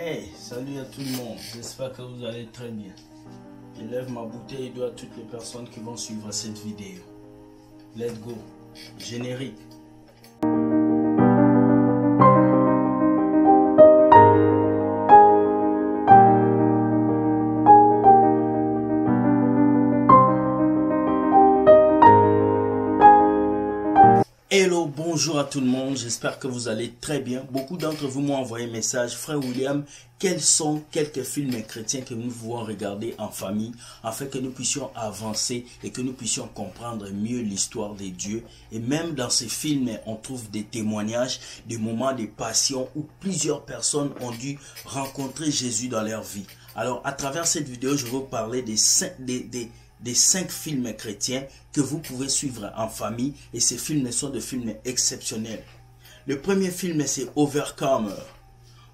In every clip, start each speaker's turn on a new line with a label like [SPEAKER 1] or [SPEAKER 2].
[SPEAKER 1] Hey, salut à tout le monde, j'espère que vous allez très bien. Je lève ma bouteille d'eau à toutes les personnes qui vont suivre cette vidéo. Let's go, générique. Hello, bonjour à tout le monde, j'espère que vous allez très bien. Beaucoup d'entre vous m'ont envoyé un message. Frère William, quels sont quelques films chrétiens que nous pouvons regarder en famille afin que nous puissions avancer et que nous puissions comprendre mieux l'histoire de Dieu. Et même dans ces films, on trouve des témoignages, des moments de passion où plusieurs personnes ont dû rencontrer Jésus dans leur vie. Alors, à travers cette vidéo, je vais vous parler des cinq films chrétiens que vous pouvez suivre en famille, et ces films sont des films exceptionnels. Le premier film, c'est Overcomer.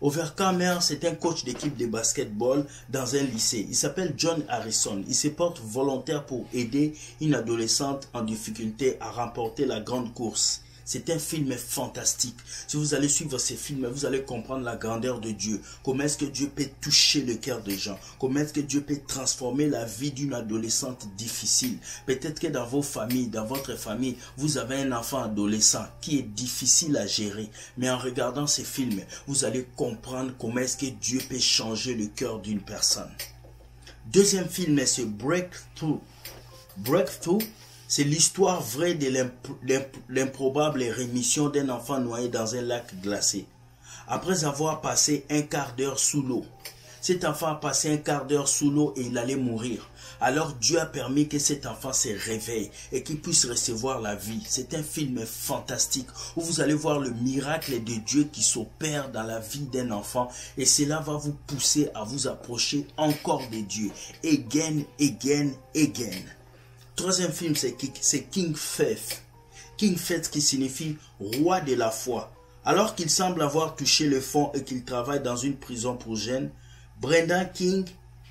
[SPEAKER 1] Overcomer, c'est un coach d'équipe de basketball dans un lycée. Il s'appelle John Harrison. Il se porte volontaire pour aider une adolescente en difficulté à remporter la grande course. C'est un film fantastique. Si vous allez suivre ces films, vous allez comprendre la grandeur de Dieu. Comment est-ce que Dieu peut toucher le cœur des gens. Comment est-ce que Dieu peut transformer la vie d'une adolescente difficile. Peut-être que dans vos familles, dans votre famille, vous avez un enfant adolescent qui est difficile à gérer. Mais en regardant ces films, vous allez comprendre comment est-ce que Dieu peut changer le cœur d'une personne. Deuxième film, c'est Breakthrough. Breakthrough, c'est l'histoire vraie de l'improbable rémission d'un enfant noyé dans un lac glacé. Après avoir passé un quart d'heure sous l'eau, cet enfant a passé un quart d'heure sous l'eau et il allait mourir. Alors Dieu a permis que cet enfant se réveille et qu'il puisse recevoir la vie. C'est un film fantastique où vous allez voir le miracle de Dieu qui s'opère dans la vie d'un enfant. Et cela va vous pousser à vous approcher encore de Dieu. Again, again, again. Troisième film, c'est King Faith. King Faith qui signifie roi de la foi. Alors qu'il semble avoir touché le fond et qu'il travaille dans une prison pour jeunes, Brendan King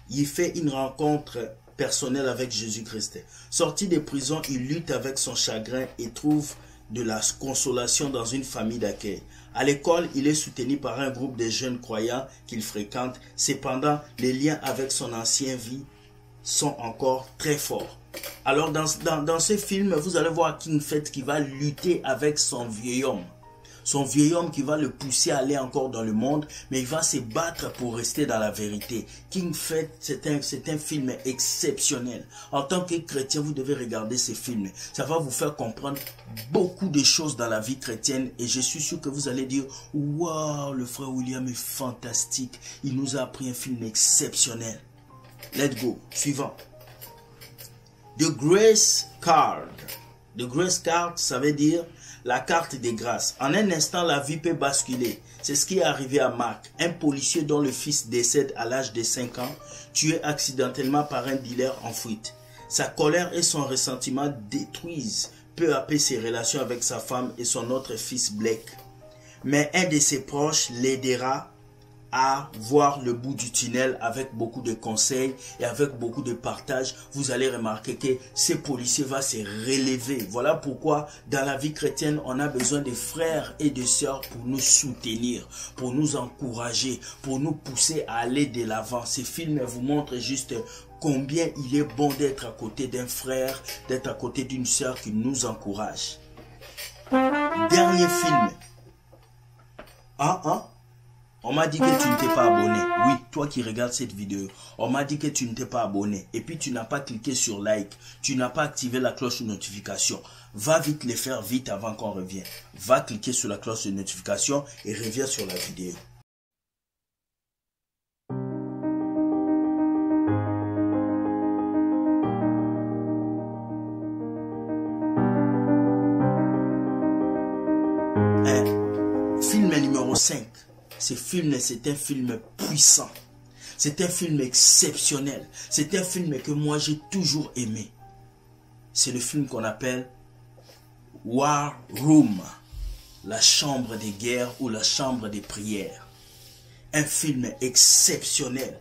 [SPEAKER 1] y fait une rencontre personnelle avec Jésus-Christ. Sorti de prison, il lutte avec son chagrin et trouve de la consolation dans une famille d'accueil. À l'école, il est soutenu par un groupe de jeunes croyants qu'il fréquente. Cependant, les liens avec son ancienne vie sont encore très forts. Alors dans ce film, vous allez voir King Faith qui va lutter avec son vieil homme. Son vieil homme qui va le pousser à aller encore dans le monde, mais il va se battre pour rester dans la vérité. King Faith, c'est un film exceptionnel. En tant que chrétien, vous devez regarder ces films. Ça va vous faire comprendre beaucoup de choses dans la vie chrétienne et je suis sûr que vous allez dire « Waouh, le frère William est fantastique. Il nous a appris un film exceptionnel. » Let's go. Suivant. The Grace Card. The Grace Card, ça veut dire la carte des grâces. En un instant, la vie peut basculer. C'est ce qui est arrivé à Marc, un policier dont le fils décède à l'âge de 5 ans, tué accidentellement par un dealer en fuite. Sa colère et son ressentiment détruisent peu à peu ses relations avec sa femme et son autre fils Blake. Mais un de ses proches l'aidera à voir le bout du tunnel avec beaucoup de conseils et avec beaucoup de partage. Vous allez remarquer que ce policier va se relever. Voilà pourquoi dans la vie chrétienne, on a besoin de frères et de sœurs pour nous soutenir, pour nous encourager, pour nous pousser à aller de l'avant. Ces films vous montrent juste combien il est bon d'être à côté d'un frère, d'être à côté d'une sœur qui nous encourage. Dernier film. On m'a dit que tu ne t'es pas abonné. Oui, toi qui regardes cette vidéo, on m'a dit que tu ne t'es pas abonné. Et puis tu n'as pas cliqué sur like. Tu n'as pas activé la cloche de notification. Va vite les faire vite avant qu'on revienne. Va cliquer sur la cloche de notification et reviens sur la vidéo. Film numéro 5. Ce film, c'est un film puissant. C'est un film exceptionnel. C'est un film que moi, j'ai toujours aimé. C'est le film qu'on appelle War Room. La chambre des guerres ou la chambre des prières. Un film exceptionnel.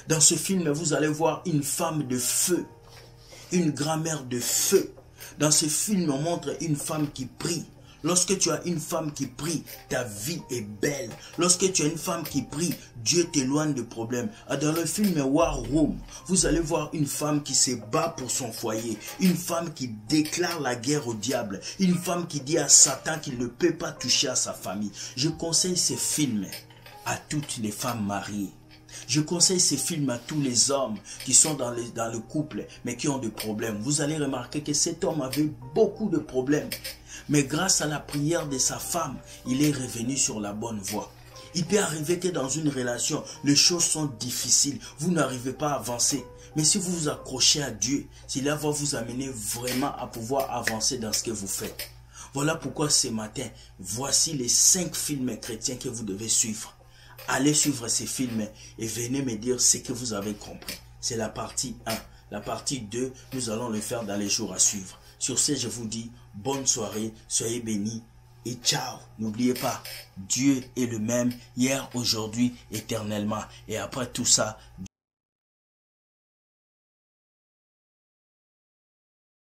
[SPEAKER 1] Dans ce film, vous allez voir une femme de feu. Une grand-mère de feu. Dans ce film, on montre une femme qui prie. Lorsque tu as une femme qui prie, ta vie est belle. Lorsque tu as une femme qui prie, Dieu t'éloigne de problèmes. Dans le film War Room, vous allez voir une femme qui se bat pour son foyer. Une femme qui déclare la guerre au diable. Une femme qui dit à Satan qu'il ne peut pas toucher à sa famille. Je conseille ces films à toutes les femmes mariées. Je conseille ces films à tous les hommes qui sont dans le couple, mais qui ont des problèmes. Vous allez remarquer que cet homme avait beaucoup de problèmes. Mais grâce à la prière de sa femme, il est revenu sur la bonne voie. Il peut arriver que dans une relation, les choses sont difficiles. Vous n'arrivez pas à avancer. Mais si vous vous accrochez à Dieu, cela va vous amener vraiment à pouvoir avancer dans ce que vous faites. Voilà pourquoi ce matin, voici les 5 films chrétiens que vous devez suivre. Allez suivre ces films et venez me dire ce que vous avez compris. C'est la partie 1. La partie 2, nous allons le faire dans les jours à suivre. Sur ce, je vous dis bonne soirée, soyez bénis et ciao. N'oubliez pas, Dieu est le même hier, aujourd'hui, éternellement. Et après tout ça,